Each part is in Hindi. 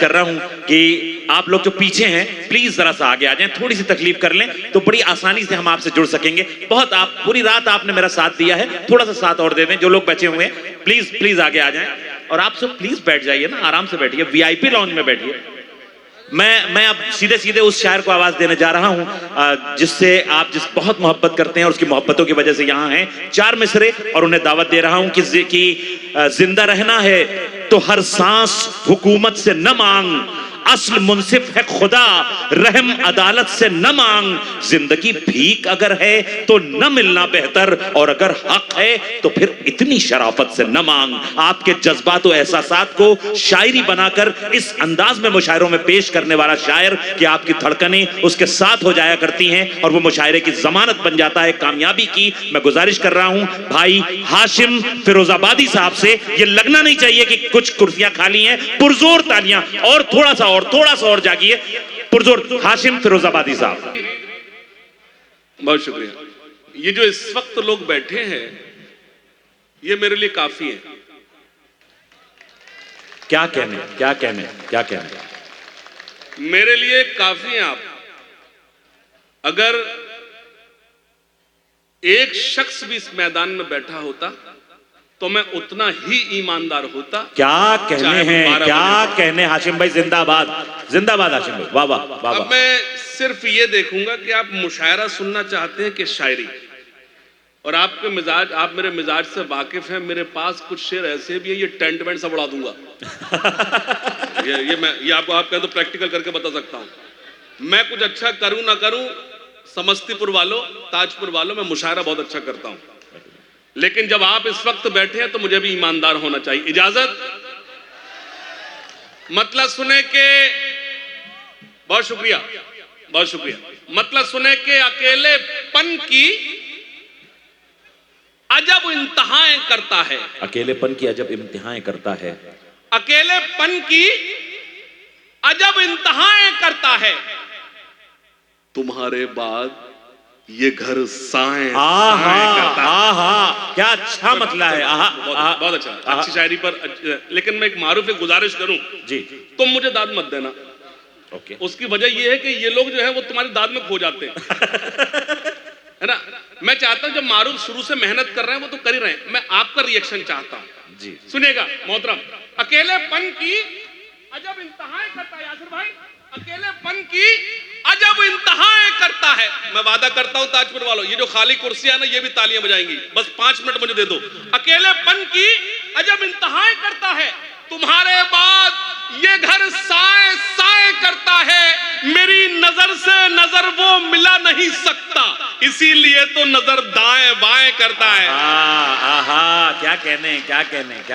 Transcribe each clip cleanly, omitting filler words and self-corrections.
कर रहा हूं कि आप लोग जो पीछे हैं प्लीज जरा सा आगे आ जाएं, थोड़ी सी तकलीफ कर लें तो बड़ी आसानी से हम आपसे जुड़ सकेंगे। बहुत आप पूरी रात आपने मेरा साथ दिया है, थोड़ा सा साथ और दे दें। जो लोग बचे हुए हैं प्लीज प्लीज आगे आ जाएं और आप सब प्लीज बैठ जाइए ना, आराम से बैठिए, वीआईपी लॉन्ज में बैठिए। मैं अब सीधे सीधे उस शायर को आवाज देने जा रहा हूं जिससे आप जिस बहुत मोहब्बत करते हैं और उसकी मोहब्बतों की वजह से यहां हैं। 4 मिसरे और उन्हें दावत दे रहा हूं कि जिंदा रहना है तो हर सांस हुकूमत से न मांग, असल मुंसिफ है खुदा रहम अदालत से न मांग। जिंदगी भीख अगर है तो न मिलना बेहतर, और अगर हक है तो फिर इतनी शराफत से न मांग। आपके जज्बात और एहसासात को शायरी बनाकर इस अंदाज में मुशायरों में पेश करने वाला शायर कि आपकी धड़कनें उसके साथ हो जाया करती हैं और वो मुशायरे की जमानत बन जाता है कामयाबी की। मैं गुजारिश कर रहा हूं भाई हाशिम फिरोजाबादी साहब से, ये लगना नहीं चाहिए कि कुछ कुर्सियां खाली हैं, पुरजोर तालियां और थोड़ा सा और जागिए, पुरजोर हाशिम फिरोजाबादी साहब। बहुत शुक्रिया। ये जो इस वक्त लोग बैठे हैं ये मेरे लिए काफी है। क्या कहने मेरे लिए काफी है। आप अगर एक शख्स भी इस मैदान में बैठा होता तो मैं उतना ही ईमानदार होता। क्या कहने हाशिम भाई, जिंदाबाद जिंदाबाद हाशिम भाई, वाह वाह वाह। अब मैं सिर्फ ये देखूंगा कि आप मुशायरा सुनना चाहते हैं कि शायरी, और आपके मिजाज, आप मेरे मिजाज से वाकिफ हैं। मेरे पास कुछ शेर ऐसे भी है, ये टेंट वेंट सब उड़ा दूंगा। ये आपको आप कहें तो प्रैक्टिकल करके बता सकता हूं। मैं कुछ अच्छा करूं ना करूं, समस्तीपुर वालों, ताजपुर वालों, मैं मुशायरा बहुत अच्छा करता हूं। लेकिन जब आप इस वक्त बैठे हैं तो मुझे भी ईमानदार होना चाहिए। इजाजत? मतलब सुने के, बहुत शुक्रिया, बहुत शुक्रिया। मतलब सुने के अकेलेपन की अजब इम्तिहान करता है। अकेलेपन की अजब इम्तिहान करता है। अकेलेपन की अजब इम्तिहान करता है। तुम्हारे बाद ये घर साए करता है। क्या अच्छा मतलब है। बहुत अच्छा, अच्छी शायरी पर। लेकिन मैं एक मारूफ गुजारिश करूं जी, तुम मुझे दाद मत देना। ओके। उसकी वजह यह है कि ये लोग जो है वो तुम्हारी दाद में खो जाते हैं। है ना? मैं चाहता हूं जब मारूफ शुरू से मेहनत कर रहे हैं वो तो कर ही रहे हैं, मैं आपका रिएक्शन चाहता हूं जी। सुनिएगा मोहतरम। अकेलेपन की अजब इंतहाएं करता है यासिर भाई, अकेलेपन की अजब इंतहाएं करता है। मैं वादा करता हूं ताजपुर वालों, ये जो खाली कुर्सियां ना ये भी तालियां बजाएंगी। बस 5 मिनट मुझे दे दो। अकेलेपन की अजब इंतहाएं करता है, तुम्हारे बाद ये घर साए साए करता है। मेरी नजर से नजर वो मिला नहीं सकता, इसीलिए तो नजर दाएं बाएं करता है। क्या कहने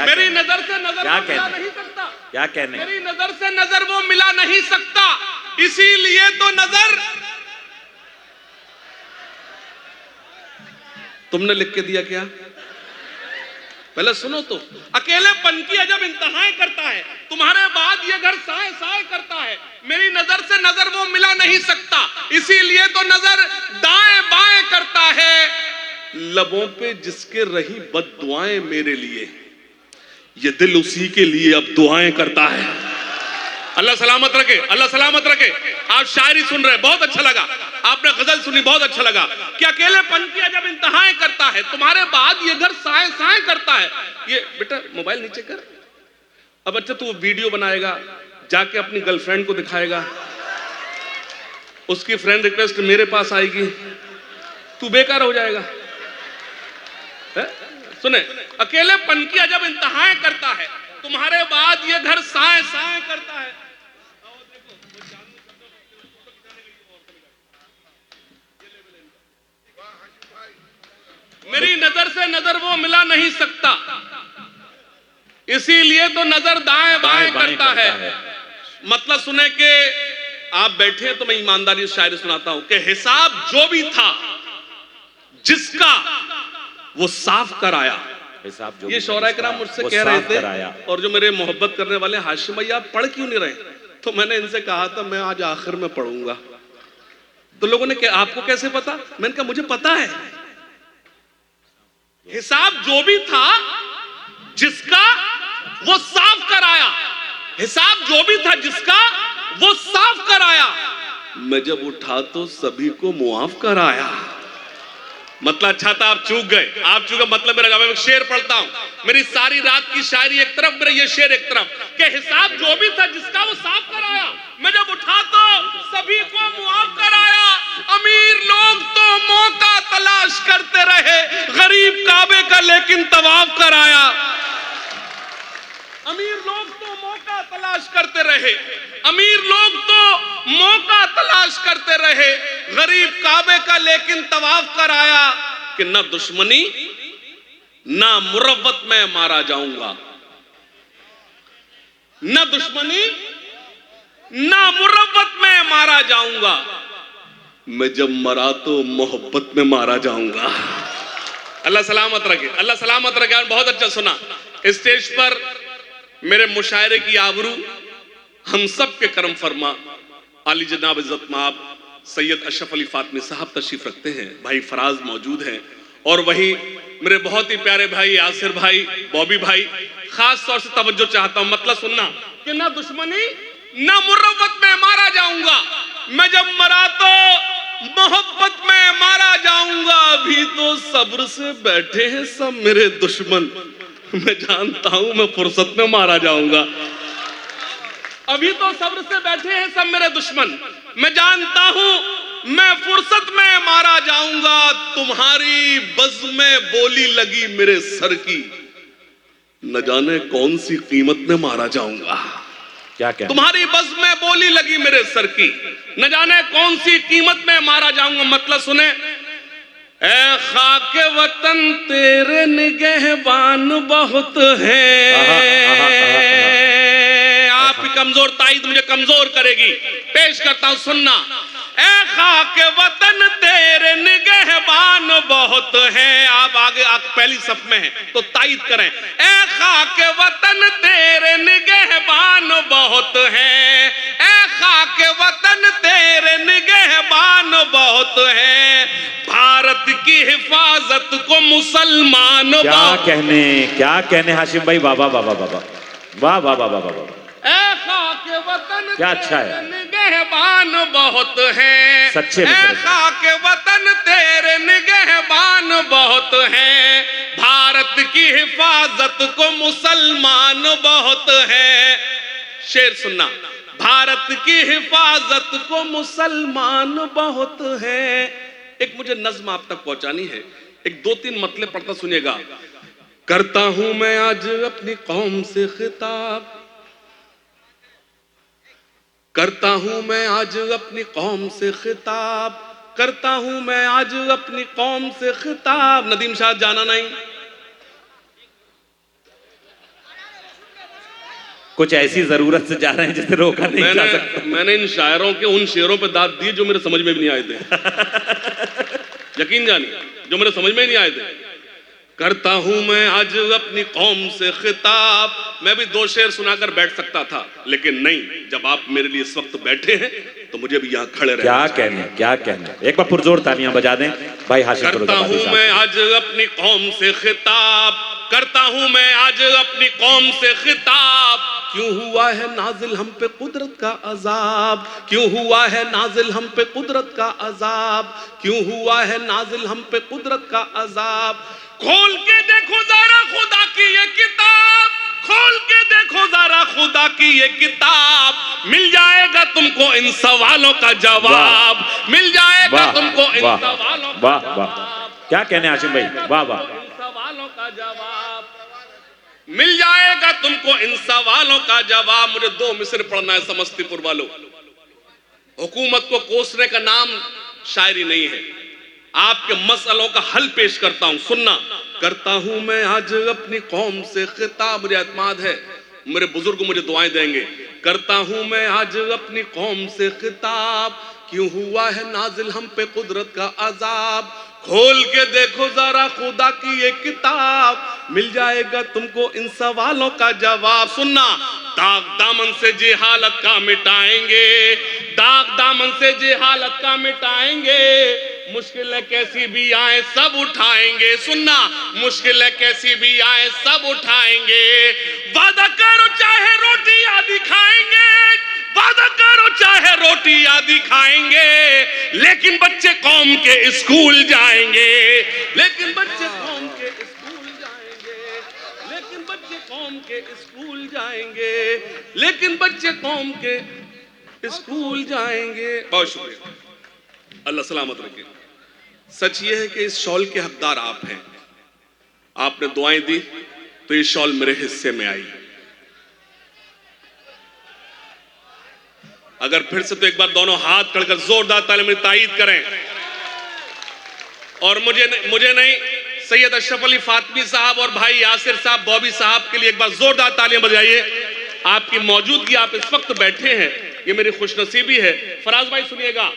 मेरी नजर से नजर वो मिला नहीं सकता, क्या कहने, मेरी नजर से नजर वो मिला नहीं सकता, इसीलिए तो नजर। तुमने लिख के दिया क्या? पहले सुनो तो। अकेलेपन की अजब इंतहाएं करता है, तुम्हारे बाद ये घर साए साए करता है। मेरी नजर से नजर वो मिला नहीं सकता, इसीलिए तो नजर दाएं बाएं करता है। लबों पे जिसके रही बद्दुआएं मेरे लिए, ये दिल उसी के लिए अब दुआएं करता है। अल्लाह सलामत रखे, अल्लाह सलामत रखे। आप शायरी सुन रहे, बहुत अच्छा लगा। आपने गजल सुनी, बहुत अच्छा लगा। कि अकेलेपन की अजब इंतहाएं करता है, तुम्हारे बाद ये घर साए साए करता है। ये बेटा मोबाइल नीचे कर। अब अच्छा तू वीडियो बनाएगा, जाके अपनी गर्लफ्रेंड को दिखाएगा, उसकी फ्रेंड रिक्वेस्ट मेरे पास आएगी, तू बेकार हो जाएगा। है? सुने, अकेलेपन की अजब इंतहाएं करता है, तुम्हारे बाद ये घर साए साए करता है। मेरी नजर से नजर वो मिला नहीं सकता, इसीलिए तो नजर दाएं बाएं करता है। मतलब सुने के आप बैठे हैं तो मैं ईमानदारी से शायरी सुनाता हूं कि हिसाब जो भी था जिसका वो साफ कराया। ये शौराए किराम मुझसे कह रहे थे, और जो मेरे मोहब्बत करने वाले हाशिम भाई, आप पढ़ क्यों नहीं रहे? तो मैंने इनसे कहा था मैं आज आखिर में पढ़ूंगा। तो लोगों ने कहा आपको कैसे पता? मैंने कहा मुझे पता है। हिसाब जो भी था जिसका वो साफ कराया, हिसाब जो भी था जिसका वो साफ कराया, मैं जब उठा तो सभी को मुआफ कराया। मतलब अच्छा था, आप चूक गए, आप चूक गए। मतलब मेरा मैं शेर पढ़ता हूं, मेरी सारी रात की शायरी एक तरफ, मेरा ये शेर एक तरफ, कि हिसाब जो भी था जिसका वो साफ कराया, मैं जब उठा तो सभी को मुआफ कराया। अमीर लोग तो मौका तलाश करते रहे, गरीब काबे का लेकिन तवाफ कराया। अमीर लोग तो मौका तलाश करते रहे, अमीर लोग तो मौका तलाश करते रहे, गरीब काबे का लेकिन तवाफ कराया। कि ना दुश्मनी ना मुरव्वत में मारा जाऊंगा, ना दुश्मनी ना मुरव्वत में मारा जाऊंगा, मैं जब मरा तो मोहब्बत में मारा जाऊंगा। अल्लाह सलामत रखे, अल्लाह सलामत रखे। और बहुत अच्छा सुना। स्टेज पर मेरे मुशायरे की आबरू हम सब के करम फरमा आली जनाब इज्जत माब सैयद अशरफ अली फातमी साहब तशरीफ रखते हैं, भाई फराज मौजूद हैं, और वही मेरे बहुत ही प्यारे भाई यासिर भाई, बॉबी भाई। खास तौर से तवज्जो चाहता हूं, मतलब सुनना, कि ना दुश्मनी ना मुरव्वत में मारा जाऊंगा, मैं जब मरा तो मोहब्बत में मारा जाऊंगा। अभी तो सब्र से बैठे हैं सब मेरे दुश्मन, मैं जानता हूं मैं फुर्सत में मारा जाऊंगा। अभी तो सब्र से बैठे हैं सब मेरे दुश्मन, मैं जानता हूं मैं फुर्सत में मारा जाऊंगा। तुम्हारी बज़्म में बोली लगी मेरे सर की, न जाने कौन सी कीमत में मारा जाऊंगा। क्या तुम्हारी बज़्म में बोली लगी मेरे सर की, न जाने कौन सी कीमत में मारा जाऊंगा। मतलब सुने, ए खाके वतन तेरे निगहबान बहुत है। आपकी कमजोर ताईद मुझे कमजोर करेगी, पेश करता हूं, सुनना। ए खाके वतन तेरे निगहबान बहुत है। आप आगे पहली सफ में है तो ताईद करें। ए खाके वतन तेरे निगहबान बहुत है, ए खाके वतन तेरे निगहबान बहुत है। भारत की हिफाजत को मुसलमान क्या कहने हाशिम भाई, वाह वाह वाह वाह वाह वाह वाह वाह वाह वाह। ए खाके वतन क्या अच्छा है, निगहबान बहुत है, सच्चे ए खाके वतन तेरे निगहबान बहुत है। भारत की हिफाजत को मुसलमान बहुत है। शेर सुनना, भारत की हिफाजत को मुसलमान बहुत है। एक मुझे नज्म आप तक पहुंचानी है, एक दो तीन मतले पढ़ता सुनिएगा। करता हूं मैं आज अपनी कौम से खिताब, करता हूं मैं आज अपनी कौम से खिताब, करता हूं मैं आज अपनी कौम से खिताब। नदीम शाह जाना नहीं, कुछ ऐसी जरूरत से जा रहे हैं जिसे रोका नहीं जा सकता। मैंने इन शायरों के उन शेरों पे दाद दी जो मेरे समझ में भी नहीं आए थे। यकीन जानिए, जो मेरे समझ में नहीं आए थे। करता हूं मैं आज अपनी कौम से खिताब। मैं भी दो शेर सुनाकर बैठ सकता था, लेकिन नहीं, जब आप मेरे लिए इस वक्त बैठे हैं तो मुझे भी यहाँ खड़े रहना। क्या कहने, एक बार पुरजोर तालियां बजा दें भाई हाशिम। करता हूं मैं आज अपनी कौम से खिताब, करता हूं मैं आज अपनी कौम से खिताब। क्यों हुआ है नाजिल हम पे कुदरत का अजाब, क्यों हुआ है नाजिल हम पे कुदरत का अजाब, क्यों हुआ है नाजिल हम पे कुदरत का अजाब। खोल के देखो जरा खुदा की ये किताब, खोल के देखो जरा खुदा की ये किताब, मिल जाएगा तुमको इन सवालों का जवाब, मिल जाएगा तुमको इन सवालों का जवाब। क्या कहने हाशिम भाई, वाह वाह। इन सवालों का जवाब मिल जाएगा तुमको, इन सवालों का जवाब। मुझे दो मिसर पढ़ना है समस्तीपुर वालों। हुकूमत को कोसने का नाम शायरी नहीं है, आपके मसलों का हल पेश करता हूं, सुनना। करता हूं मैं आज अपनी कौम से खिताब, मुझे एतमाद है मेरे बुजुर्ग मुझे दुआएं देंगे। करता हूं मैं आज अपनी कौम से खिताब, क्यों हुआ है नाजिल हम पे कुदरत का अजाब। खोल के देखो जरा खुदा की ये किताब, मिल जाएगा तुमको इन सवालों का जवाब। सुनना, दाग दामन से जेहालत का मिटाएंगे, दाग दामन से जेहालत का मिटाएंगे। मुश्किलें कैसी भी आए सब उठाएंगे। सुनना, मुश्किलें कैसी भी आए सब उठाएंगे। वादा करो चाहे रोटी आदि खाएंगे, वादा करो चाहे रोटी आदि खाएंगे, लेकिन बच्चे कौम के स्कूल जाएंगे। लेकिन बच्चे कौम के स्कूल जाएंगे, लेकिन बच्चे कौम के स्कूल जाएंगे, लेकिन बच्चे कौम के स्कूल जाएंगे। बहुत शुक्रिया, अल्लाह सलामत रखे। सच ये है कि इस शॉल के हकदार आप हैं। आपने दुआएं दी तो ये शॉल मेरे हिस्से में आई। अगर फिर से तो एक बार दोनों हाथ खड़कर जोरदार ताली में तायीद करें। और मुझे नहीं, सैयद अशरफ अली फातमी साहब और भाई यासिर साहब बॉबी साहब के लिए एक बार जोरदार तालियां बजाइए। आपकी मौजूदगी, आप इस वक्त बैठे हैं, ये मेरी खुशनसीबी है। फराज भाई सुनिएगा।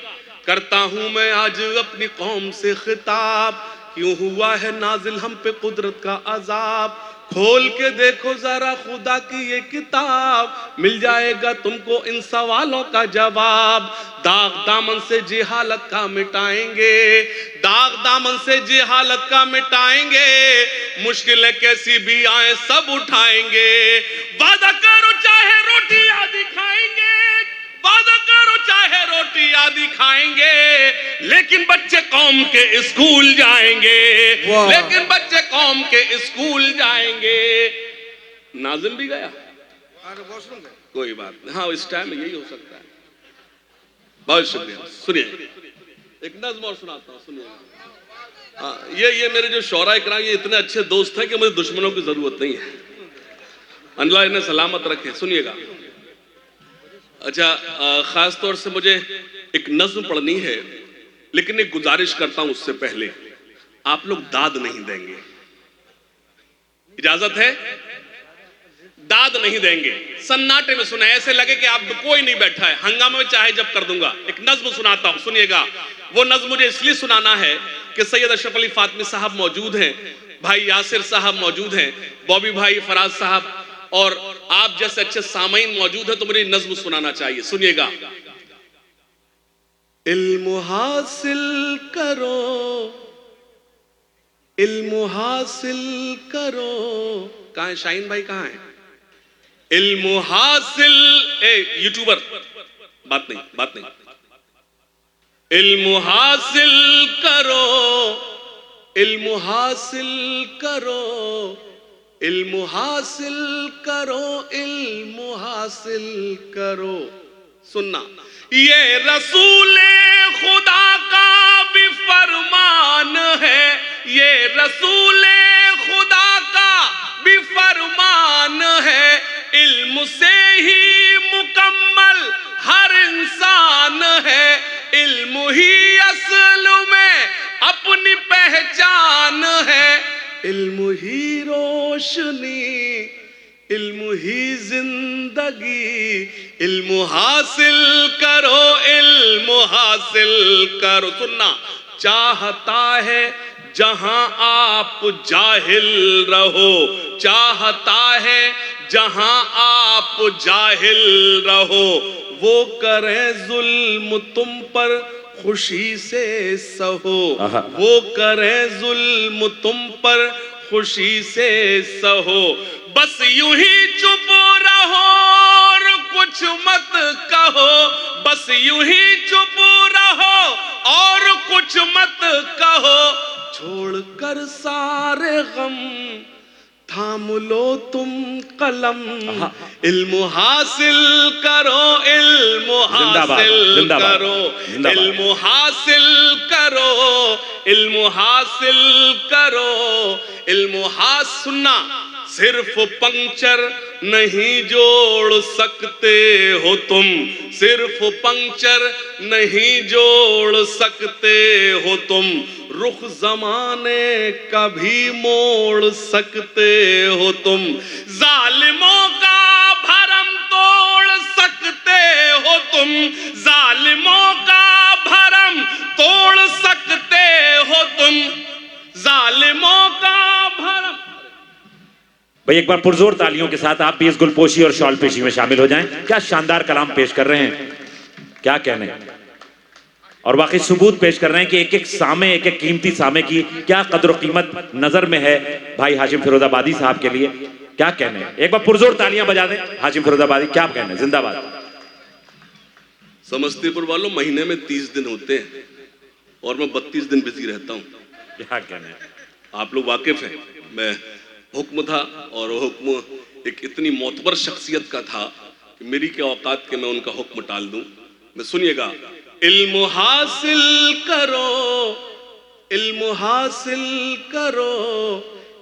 करता हूं मैं आज अपनी कौम से खिताब, क्यों हुआ है नाजिल हम पे कुदरत का अजाब। खोल के देखो जरा खुदा की ये किताब, मिल जाएगा तुमको इन सवालों का जवाब। दाग दामन से जिहालत का मिटाएंगे, दाग दामन से जिहालत का मिटाएंगे, मुश्किलें कैसी भी आए सब उठाएंगे। वादा करो चाहे रोटी आदि खाएंगे, वादा करो चाहे रोटी आदि खाएंगे, लेकिन बच्चे कौम के स्कूल जाएंगे। लेकिन बच्चे कौम के स्कूल जाएंगे। नाज़िम भी गया, कोई बात नहीं। हाँ, इस टाइम में यही हो सकता है। बहुत शुक्रिया। सुनिए, एक नज़्म और सुनाता हूँ, सुनिए। हाँ, ये मेरे जो शौरा इकराम, ये इतने अच्छे दोस्त हैं कि मुझे दुश्मनों की जरूरत नहीं है। अल्लाह इन्हें सलामत रखे। सुनिएगा। अच्छा, खास तौर से मुझे एक नज्म पढ़नी है, लेकिन एक गुजारिश करता हूं उससे पहले, आप लोग दाद नहीं देंगे। इजाजत है? दाद नहीं देंगे। सन्नाटे में सुना, ऐसे लगे कि आप कोई नहीं बैठा है। हंगामे में चाहे जब कर दूंगा। एक नज्म सुनाता हूं, सुनिएगा। वो नज्म मुझे इसलिए सुनाना है कि सैयद अशरफ अली फातमी साहब मौजूद हैं, भाई यासिर साहब मौजूद हैं, बॉबी भाई, फराज साहब और आप जैसे अच्छे सामईन मौजूद है, तो मुझे नज्म सुनाना चाहिए। सुनिएगा। इल्म हासिल करो, इल्म हासिल करो। कहां है शाहीन भाई, कहां है? इल्म हासिल, यूट्यूबर, बात नहीं। इल्म हासिल करो, इल्म हासिल करो, इल्म हासिल करो, इल्म हासिल करो। सुनना, ये रसूले खुदा का भी फरमान है, ये रसूले खुदा का भी फरमान है। इल्म से ही मुकम्मल हर इंसान है, इल्म ही असल में अपनी पहचान है। इल्म ही रोशनी, इल्म ही जिंदगी, इल्म हासिल करो, इल्म हासिल करो। सुनना, चाहता है जहां आप जाहिल रहो, चाहता है जहां आप जाहिल रहो, वो करे जुल्म तुम पर खुशी से सहो, वो करे जुल्म तुम पर खुशी से सहो। बस यूं ही चुप रहो और कुछ मत कहो, बस यूं ही चुप रहो और कुछ मत कहो। छोड़कर सारे गम थाम लो तुम कलम, इल्म हासिल करो, इल्म हासिल करो, इल्म हासिल करो, इल्म हासिल करो, इल्म हासिल। सुनना, सिर्फ पंक्चर नहीं जोड़ सकते हो तुम, सिर्फ पंक्चर नहीं जोड़ सकते हो तुम, रुख जमाने का भी मोड़ सकते हो तुम। जालिमों का भरम तोड़ सकते हो तुम, जालिमों का भरम तोड़ सकते हो तुम, जालिमों का भरम। भाई एक बार पुरजोर तालियों के साथ आप भी इस गुलपोशी और शॉल पेशी में शामिल हो जाएं। क्या शानदार कलाम पेश कर रहे हैं, क्या कहने। और वाकई सबूत पेश कर रहे हैं कि एक एक सामे, एक एक कीमती सामे की क्या कदर कीमत नजर में है भाई हाशिम फिरोजाबादी साहब के लिए। क्या कहने हैं, एक बार पुरजोर तालियां बजा दें हाशिम फिरोजाबादी, क्या कहने हैं, जिंदाबाद। समस्तीपुर वालों, महीने में 30 दिन होते हैं और मैं 32 दिन बिजी रहता हूँ। क्या कहने हैं, आप लोग वाकिफ हैं, मैं हुक्म था और वो हुक्म एक इतनी मोतबर शख्सियत का था कि मेरी क्या औकात के मैं उनका हुक्म टाल दूं। मैं सुनिएगा, इल्म हासिल करो, इल्म हासिल करो,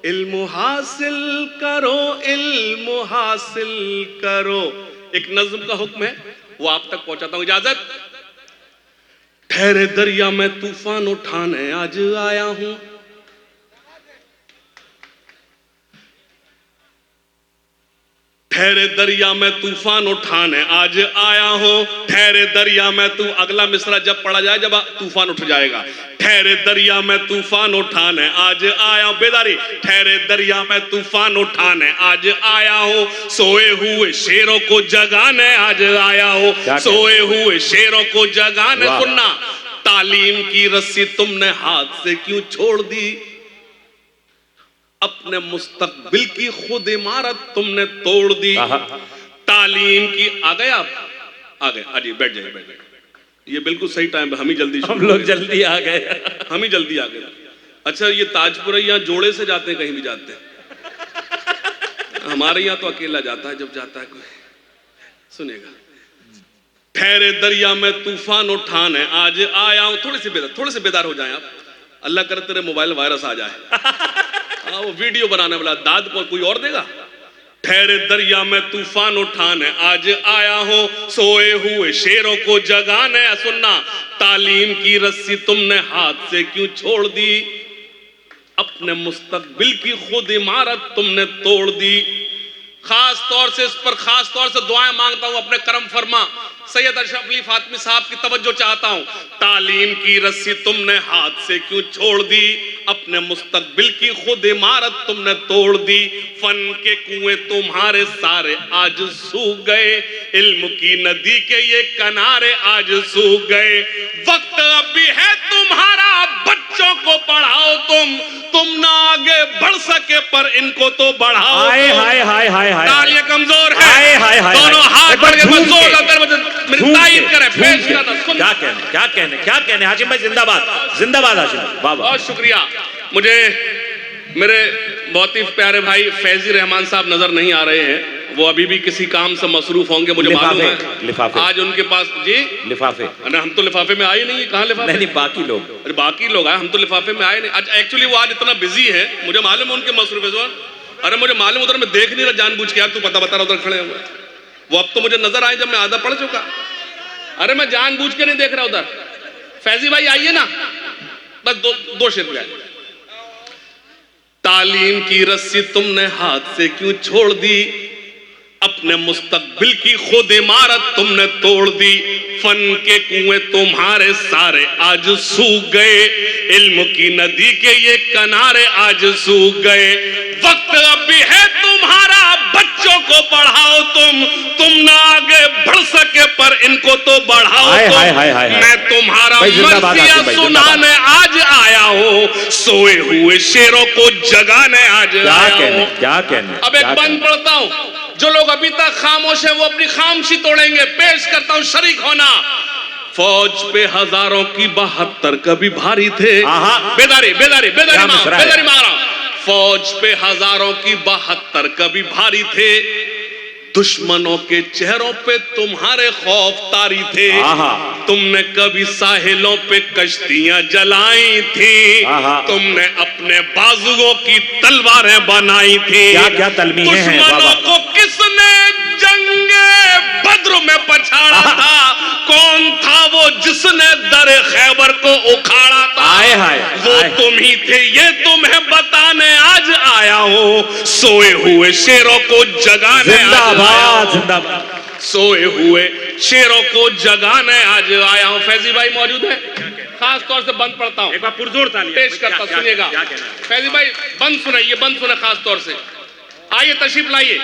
इल्म हासिल करो, इल्म हासिल करो। एक नज्म का हुक्म है, वो आप तक पहुंचाता हूं। इजाजत। ठहरे दरिया में तूफान उठाने आज आया हूं, ठहरे दरिया में तूफान उठाने आज आया हूं, ठहरे दरिया में तू, अगला मिसरा जब पढ़ा जाए जब तूफान उठ जाएगा। ठहरे दरिया में तूफान उठाने आज आया हूं, बेदारी, ठहरे दरिया में तूफान उठाने आज आया हूं, सोए हुए शेरों को जगाने आज आया हूं, सोए हुए शेरों को जगाने। सुनना, तालीम की रस्सी तुमने हाथ से क्यों छोड़ दी, अपने मुस्तकबिल की खुद इमारत तुमने तोड़ दी। तालीम की, आ गए आप, आ गए, आइए बैठ जाइए, बैठ जाइए, ये बिल्कुल सही टाइम है, हम ही जल्दी, हम लोग जल्दी आ गए, हम ही जल्दी आ गए। अच्छा, ये ताजपुर यहाँ जोड़े से जाते हैं, कहीं भी जाते हैं, हमारे यहाँ तो अकेला जाता है जब जाता है कोई। सुनिएगा, ठहरे दरिया में तूफान उठाने आज आया हूं, थोड़े से बेदार हो जाएं आप, अल्लाह करे तेरे मोबाइल वायरस आ जाए। वो वीडियो बनाने वाला दाद को कोई और देगा। ठहरे दरिया में तूफान उठाने आज आया हूं, सोए हुए शेरों को जगाने। सुनना, तालीम की रस्सी तुमने हाथ से क्यों छोड़ दी, अपने मुस्तकबिल की खुद इमारत तुमने तोड़ दी। खास तौर से इस पर खास तौर से दुआएं मांगता हूं, अपने करम फरमा सैयद अशरफ अली फातमी साहब की तवज्जो चाहता हूं। तालीम की रस्सी तुमने हाथ से क्यों छोड़ दी, अपने मुस्तकबिल की खुद इमारत तुमने तोड़ दी। फन के कुएं तुम्हारे सारे आज सूख गए, इल्म की नदी के ये किनारे आज सूख गए। वक्त अब भी है तुम्हारा, बच्चों को पढ़ाओ तुम ना आगे बढ़ सके पर इनको तो बढ़ाओ। हाय हाय हाय हाय हाय, तालियां कमजोर है, हाय हाय हाय, दोनों हाथ बढ़ के मेरी तारीफ करें, पेश करना। क्या कहने, क्या कहने, क्या कहने, हाशिम भाई जिंदाबाद, जिंदाबाद हाशिम भाई, वाह वाह। बहुत शुक्रिया। मुझे मेरे बहुत ही प्यारे भाई फैजी रहमान साहब नजर नहीं आ रहे हैं, वो अभी भी किसी काम से मसरूफ होंगे, मुझे मालूम है। लिफाफे आज उनके पास, जी लिफाफे, हम तो लिफाफे में आए नहीं, कहाँ लिफाफे? नहीं, बाकी लोग, अरे बाकी लोग आए, हम तो लिफाफे में आए नहीं। आज एक्चुअली वो आज इतना बिजी है, मुझे मालूम है उनके मसरूफ है। अरे मुझे मालूम, उधर मैं देख नहीं रहा जानबूझ के, यार तू बता रहा उधर खड़े हुए, वो अब तो मुझे नजर आए जब मैं आधा पढ़ चुका। अरे मैं जानबूझ के नहीं देख रहा उधर। फैजी भाई आइए ना, बस दो शेर पे आइए। तालीम की रस्सी तुमने हाथ से क्यों छोड़ दी, अपने मुस्तकबिल की खुद इमारत तुमने तोड़ दी। फन के कुएं तुम्हारे सारे आज सूख गए, इल्म की नदी के ये किनारे आज सूख गए। वक्त अब भी है तुम्हारा, बच्चों को पढ़ाओ तुम ना आगे बढ़ सके पर इनको तो बढ़ाओ तुम। मैं तुम्हारा मर्सिया सुनाने आज आया हूँ, सोए हुए शेरों को जगाने आज आया हूँ। क्या कहने, अब एक बंद पढ़ता हूँ, जो लोग अभी तक खामोश है वो अपनी खामोशी तोड़ेंगे। पेश करता हूं, शरीक होना। फौज पे हजारों की 72 कभी भारी थे, बेदारी बेदारी बेदारी बेदारी मारा। फौज पे हजारों की 72 कभी भारी थे, दुश्मनों के चेहरों पे तुम्हारे खौफ तारी थे। तुमने कभी साहिलों पे कश्तियां जलाई थी, तुमने अपने बाजुओं की तलवारें बनाई थी। क्या तलमीहें हैं बाबा। दुश्मनों को किसने जंगे बद्र में पछाड़ा था, कौन था वो जिसने दर खैबर को उखाड़ा था। वो तुम ही थे, ये तुम्हें बताने आज आया हूँ, सोए हुए शेरों को जगाने जिंदाबाद जिंदाबाद, सोए हुए शेरों को जगाने आज आया हूँ। फैजी भाई मौजूद है, खास तौर से बंद पढ़ता हूँ, एक बार पुरजोर तालियां पेश करता, सुनिएगा। फैजी भाई बंद सुनाइए, बंद सुने खास तौर से। आइए तशरीफ लाइए।